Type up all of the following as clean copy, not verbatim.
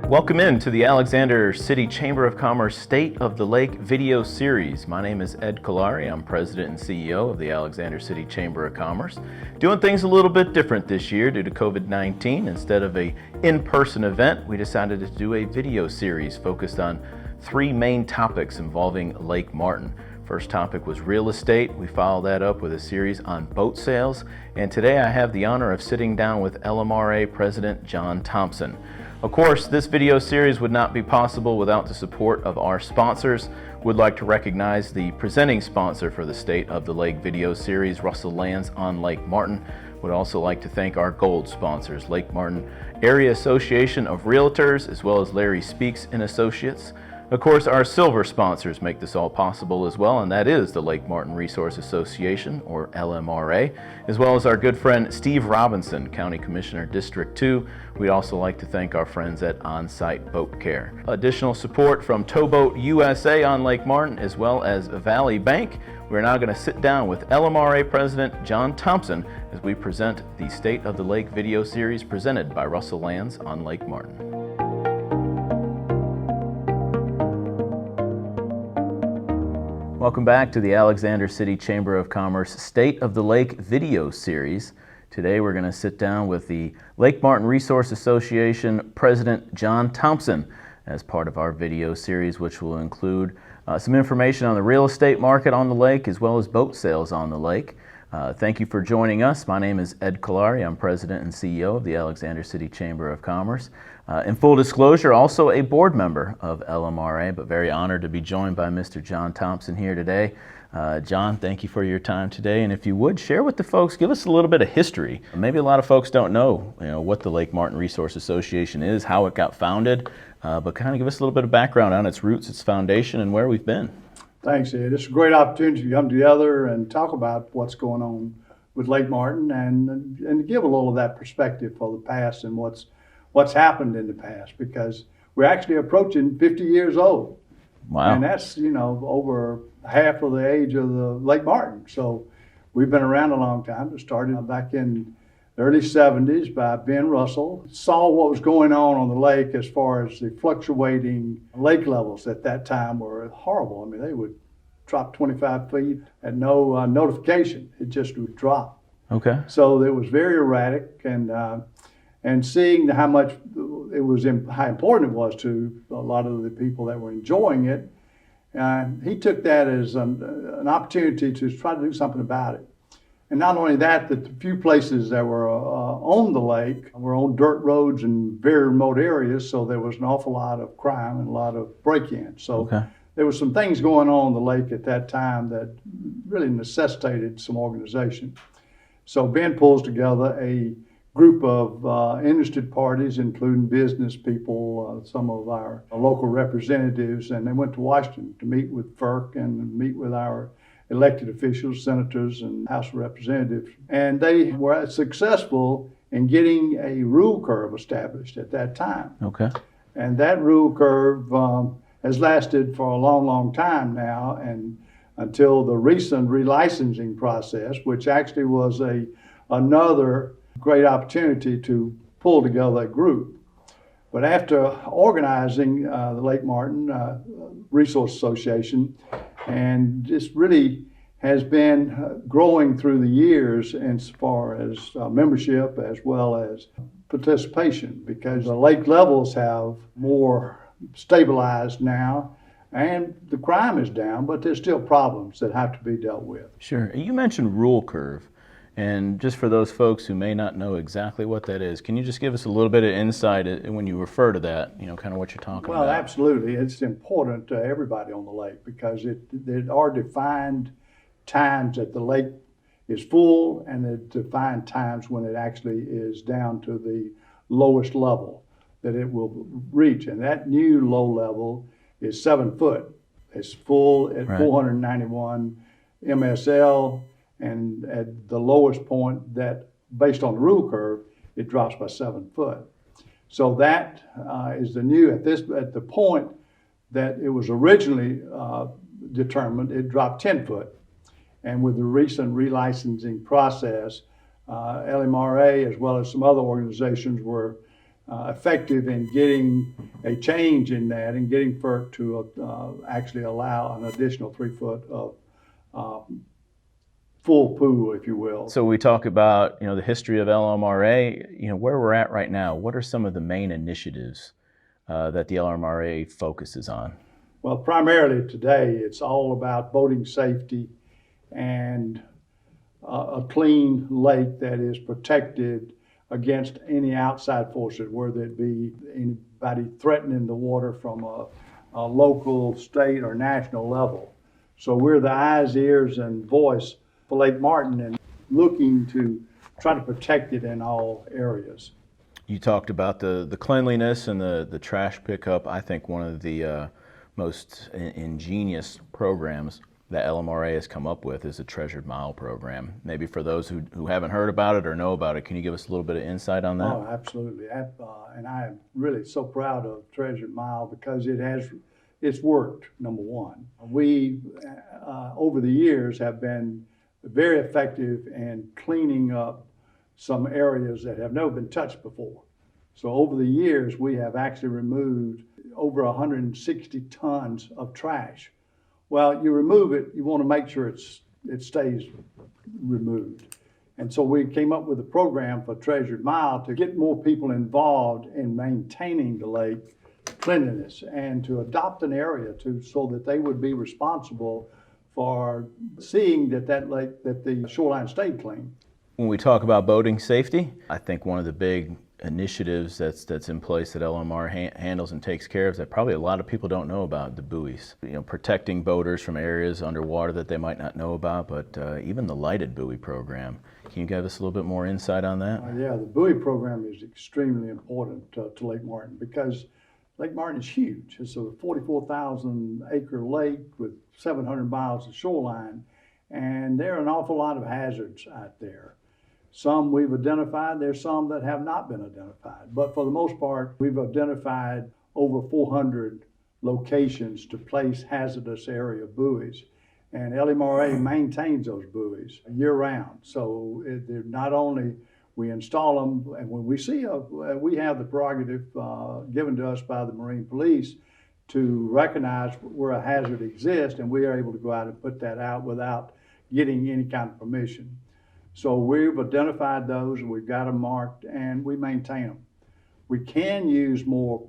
Welcome in to the Alexander City Chamber of Commerce State of the Lake video series. My name is Ed Kalari. I'm President and CEO of the Alexander City Chamber of Commerce. Doing things a little bit different this year due to COVID-19. Instead of an in-person event, we decided to do a video series focused on three main topics involving Lake Martin. First topic was real estate. We followed that up with a series on boat sales. And today I have the honor of sitting down with LMRA President John Thompson. Of course, this video series would not be possible without the support of our sponsors. We'd like to recognize the presenting sponsor for the State of the Lake video series, Russell Lands on Lake Martin. We'd also like to thank our gold sponsors, Lake Martin Area Association of Realtors, as well as Larry Speaks and Associates. Of course, our silver sponsors make this all possible as well, and that is the Lake Martin Resource Association, or LMRA, as well as our good friend Steve Robinson, County Commissioner, District 2. We'd also like to thank our friends at On-Site Boat Care. Additional support from Towboat USA on Lake Martin, as well as Valley Bank. We're now going to sit down with LMRA President John Thompson as we present the State of the Lake video series presented by Russell Lands on Lake Martin. Welcome back to the Alexander City Chamber of Commerce State of the Lake video series. Today we're going to sit down with the Lake Martin Resource Association President John Thompson as part of our video series, which will include some information on the real estate market on the lake as well as boat sales on the lake. Thank you for joining us. My name is Ed Kalari. I'm President and CEO of the Alexander City Chamber of Commerce. In full disclosure, also a board member of LMRA, but very honored to be joined by Mr. John Thompson here today. John, thank you for your time today. And if you would, share with the folks, give us a little bit of history. Maybe a lot of folks don't know, what the Lake Martin Resource Association is, how it got founded, but kind of give us a little bit of background on its roots, its foundation, and where we've been. Thanks, Ed. It's a great opportunity to come together and talk about what's going on with Lake Martin and give a little of that perspective for the past and what's happened in the past, because we're actually approaching 50 years old. Wow. And that's, over half of the age of the Lake Martin. So we've been around a long time. It started back in the early 70s by Ben Russell. Saw what was going on the lake as far as the fluctuating lake levels at that time were horrible. I mean, they would drop 25 feet at no notification. It just would drop. Okay. So it was very erratic, and seeing how much how important it was to a lot of the people that were enjoying it, he took that as an opportunity to try to do something about it. And not only that, the few places that were on the lake were on dirt roads in very remote areas, so there was an awful lot of crime and a lot of break-ins. So there were some things going on the lake at that time that really necessitated some organization. So Ben pulls together a group of interested parties, including business people, some of our local representatives, and they went to Washington to meet with FERC and meet with our elected officials, senators, and House of Representatives. And they were successful in getting a rule curve established at that time. Okay. And that rule curve has lasted for a long, long time now, and until the recent relicensing process, which actually was another great opportunity to pull together a group. But after organizing the Lake Martin Resource Association, and this really has been growing through the years as far as membership as well as participation, because the lake levels have more stabilized now and the crime is down, but there's still problems that have to be dealt with. Sure. You mentioned rule curve. And just for those folks who may not know exactly what that is, can you just give us a little bit of insight when you refer to that, kind of what you're talking about? Well, absolutely. It's important to everybody on the lake, because there are defined times that the lake is full and there are defined times when it actually is down to the lowest level that it will reach. And that new low level is 7 foot. It's full at 491 MSL. And at the lowest point, that based on the rule curve, it drops by 7 foot. So that is the new, at the point that it was originally determined, it dropped 10 foot. And with the recent relicensing process, LMRA, as well as some other organizations, were effective in getting a change in that and getting FERC to actually allow an additional 3 foot of full pool, if you will. So we talk about, the history of LMRA, where we're at right now. What are some of the main initiatives that the LMRA focuses on? Well, primarily today, it's all about boating safety and a clean lake that is protected against any outside forces, whether it be anybody threatening the water from a local, state, or national level. So we're the eyes, ears, and voice for Lake Martin and looking to try to protect it in all areas. You talked about the cleanliness and the trash pickup. I think one of the most ingenious programs that LMRA has come up with is a Treasured Mile program. Maybe for those who haven't heard about it or know about it, can you give us a little bit of insight on that? Oh, absolutely. And I am really so proud of Treasured Mile because it's worked, number one. We, over the years, have been very effective in cleaning up some areas that have never been touched before. So over the years, we have actually removed over 160 tons of trash. Well, you remove it, you want to make sure it stays removed. And so we came up with a program for Treasured Mile to get more people involved in maintaining the lake cleanliness and to adopt an area so that they would be responsible for seeing that the shoreline stayed clean. When we talk about boating safety, I think one of the big initiatives that's in place that LMR handles and takes care of that probably a lot of people don't know about, the buoys. Protecting boaters from areas underwater that they might not know about, but even the lighted buoy program. Can you give us a little bit more insight on that? Yeah, the buoy program is extremely important to Lake Martin because Lake Martin is huge. It's a 44,000 acre lake with 700 miles of shoreline, and there are an awful lot of hazards out there. Some we've identified, there's some that have not been identified. But for the most part, we've identified over 400 locations to place hazardous area buoys. And LMRA maintains those buoys year round. So they're not only we install them, and when we see we have the prerogative given to us by the Marine Police to recognize where a hazard exists, and we are able to go out and put that out without getting any kind of permission. So we've identified those, we've got them marked, and we maintain them. We can use more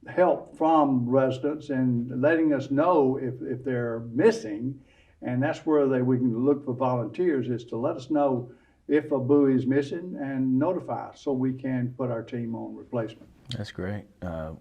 help from residents and letting us know if they're missing, and that's where we can look for volunteers, is to let us know if a buoy is missing and notify us so we can put our team on replacement. That's great.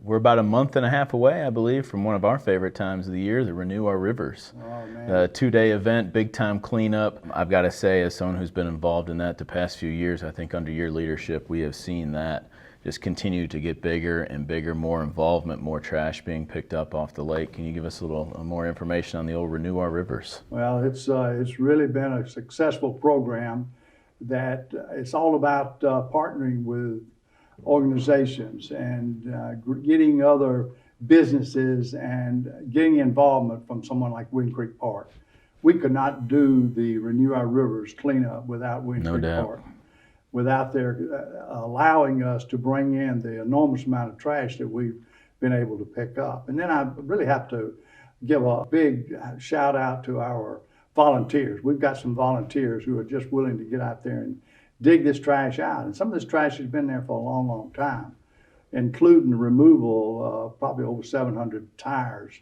We're about a month and a half away, I believe, from one of our favorite times of the year, the Renew Our Rivers. Oh, man. 2-day event, big time cleanup. I've got to say, as someone who's been involved in that the past few years, I think under your leadership, we have seen that just continue to get bigger and bigger, more involvement, more trash being picked up off the lake. Can you give us a little more information on the old Renew Our Rivers? Well, it's really been a successful program that it's all about partnering with organizations and getting other businesses and getting involvement from someone like Wind Creek Park. We could not do the Renew Our Rivers cleanup without Wind Creek Park, without their allowing us to bring in the enormous amount of trash that we've been able to pick up. And then I really have to give a big shout out to our volunteers. We've got some volunteers who are just willing to get out there and dig this trash out. And some of this trash has been there for a long, long time, including the removal of probably over 700 tires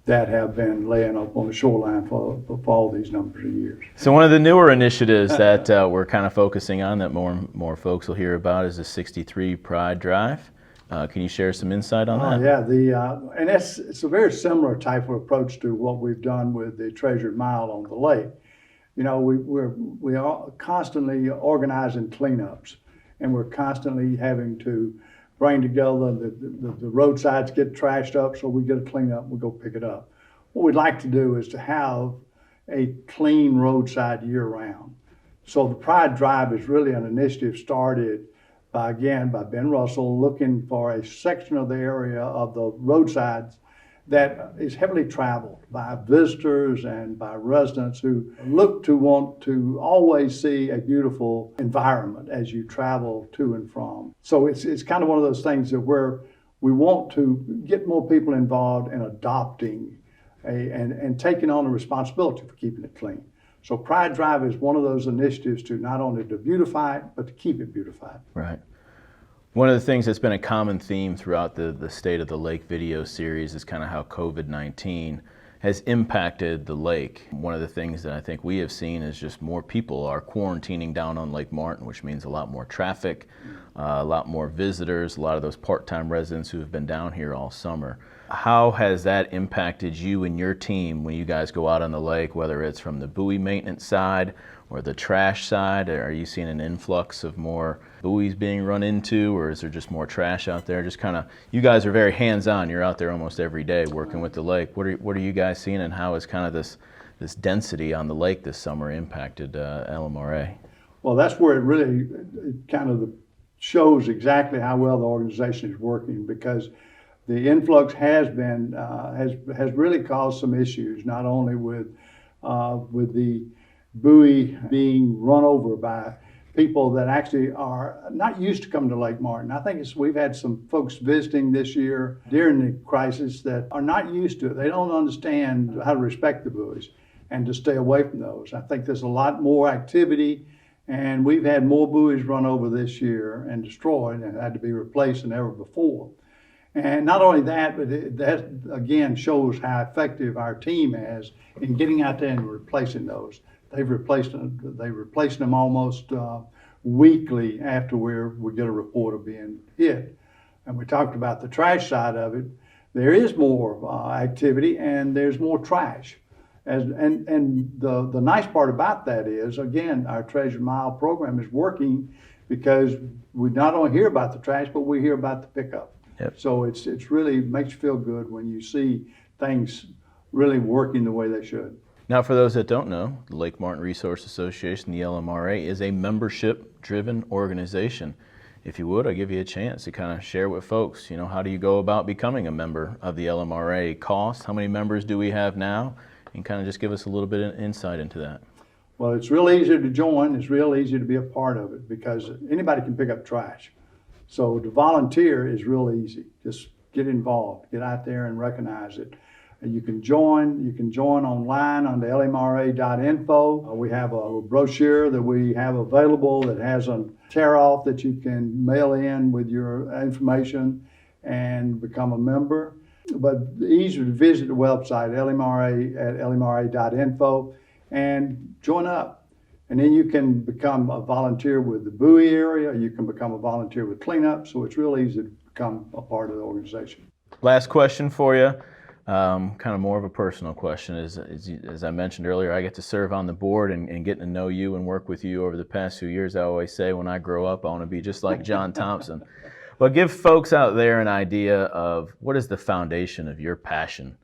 that have been laying up on the shoreline for all these numbers of years. So one of the newer initiatives that we're kind of focusing on that more folks will hear about is the 63 Pride Drive. Can you share some insight on that? Yeah, and it's a very similar type of approach to what we've done with the Treasured Mile on the lake. We are constantly organizing cleanups, and we're constantly having to bring together the roadsides get trashed up, so we get a cleanup, we go pick it up. What we'd like to do is to have a clean roadside year round. So the Pride Drive is really an initiative started by Ben Russell, looking for a section of the area of the roadsides that is heavily traveled by visitors and by residents who look to want to always see a beautiful environment as you travel to and from. So it's kind of one of those things that where we want to get more people involved in adopting and taking on the responsibility for keeping it clean. So Pride Drive is one of those initiatives to not only to beautify it, but to keep it beautified. Right. One of the things that's been a common theme throughout the State of the Lake video series is kind of how COVID-19 has impacted the lake. One of the things that I think we have seen is just more people are quarantining down on Lake Martin, which means a lot more traffic, a lot more visitors, a lot of those part-time residents who have been down here all summer. How has that impacted you and your team when you guys go out on the lake, whether it's from the buoy maintenance side or the trash side? Are you seeing an influx of more buoys being run into, or is there just more trash out there? Just kind of, you guys are very hands-on. You're out there almost every day working with the lake. What are you guys seeing, and how has kind of this density on the lake this summer impacted LMRA? Well, that's where it kind of shows exactly how well the organization is working, because the influx has been has really caused some issues, not only with the buoy being run over by people that actually are not used to coming to Lake Martin. I think we've had some folks visiting this year during the crisis that are not used to it. They don't understand how to respect the buoys and to stay away from those. I think there's a lot more activity, and we've had more buoys run over this year and destroyed and had to be replaced than ever before. And not only that, but that again shows how effective our team is in getting out there and replacing those. They've replaced them almost weekly after we get a report of being hit. And we talked about the trash side of it. There is more activity and there's more trash. And the nice part about that is, again, our Treasure Mile program is working because we not only hear about the trash, but we hear about the pickup. Yep. So it's really makes you feel good when you see things really working the way they should. Now, for those that don't know, the Lake Martin Resource Association, the LMRA, is a membership-driven organization. If you would, I'll give you a chance to kind of share with folks, how do you go about becoming a member of the LMRA? Cost, how many members do we have now? And kind of just give us a little bit of insight into that. Well, it's real easy to join. It's real easy to be a part of it because anybody can pick up trash. So to volunteer is real easy. Just get involved, get out there and recognize it. And you can join online on the lmra.info. We have a brochure that we have available that has a tear-off that you can mail in with your information and become a member. But easier to visit the website, lmra.info, and join up. And then you can become a volunteer with the buoy area. You can become a volunteer with cleanup. So it's real easy to become a part of the organization. Last question for you, kind of more of a personal question. As I mentioned earlier, I get to serve on the board and getting to know you and work with you over the past few years. I always say when I grow up, I want to be just like John Thompson. But give folks out there an idea of what is the foundation of your passion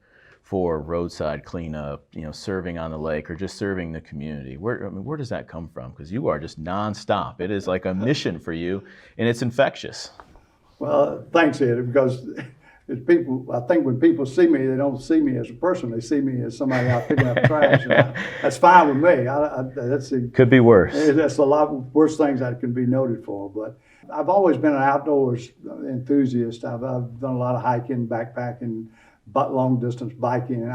for roadside cleanup, serving on the lake or just serving the community. Where does that come from? Because you are just nonstop. It is like a mission for you, and it's infectious. Well, thanks, Ed, because I think when people see me, they don't see me as a person. They see me as somebody out picking up trash. And that's fine with me. Could be worse. That's a lot worse things I can be noted for. But I've always been an outdoors enthusiast. I've done a lot of hiking, backpacking, long distance biking, and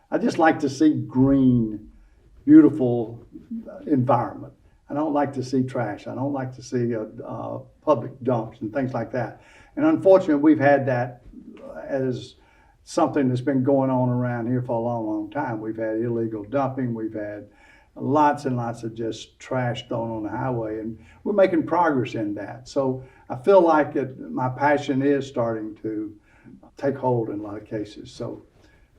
I just like to see green, beautiful environment. I don't like to see trash. I don't like to see public dumps and things like that. And unfortunately, we've had that as something that's been going on around here for a long, long time. We've had illegal dumping. We've had lots and lots of just trash thrown on the highway, and we're making progress in that. So I feel like my passion is starting to take hold in a lot of cases. So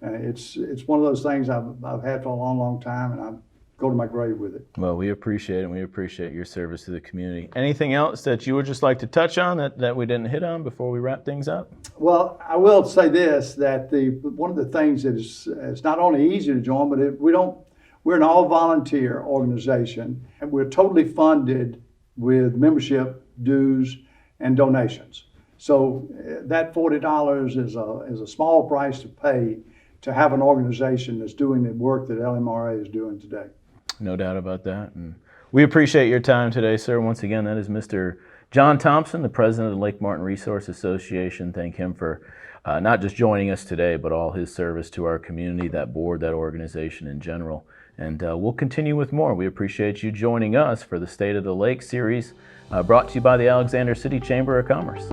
it's one of those things I've had for a long, long time, and I go to my grave with it. Well, we appreciate it, and we appreciate your service to the community. Anything else that you would just like to touch on that we didn't hit on before we wrap things up? Well, I will say this, that one of the things that it's not only easy to join, but we're an all-volunteer organization, and we're totally funded with membership dues and donations. So that $40 is a small price to pay to have an organization that's doing the work that LMRA is doing today. No doubt about that. And we appreciate your time today, sir. Once again, that is Mr. John Thompson, the president of the Lake Martin Resource Association. Thank him for not just joining us today, but all his service to our community, that board, that organization in general. And we'll continue with more. We appreciate you joining us for the State of the Lake series brought to you by the Alexander City Chamber of Commerce.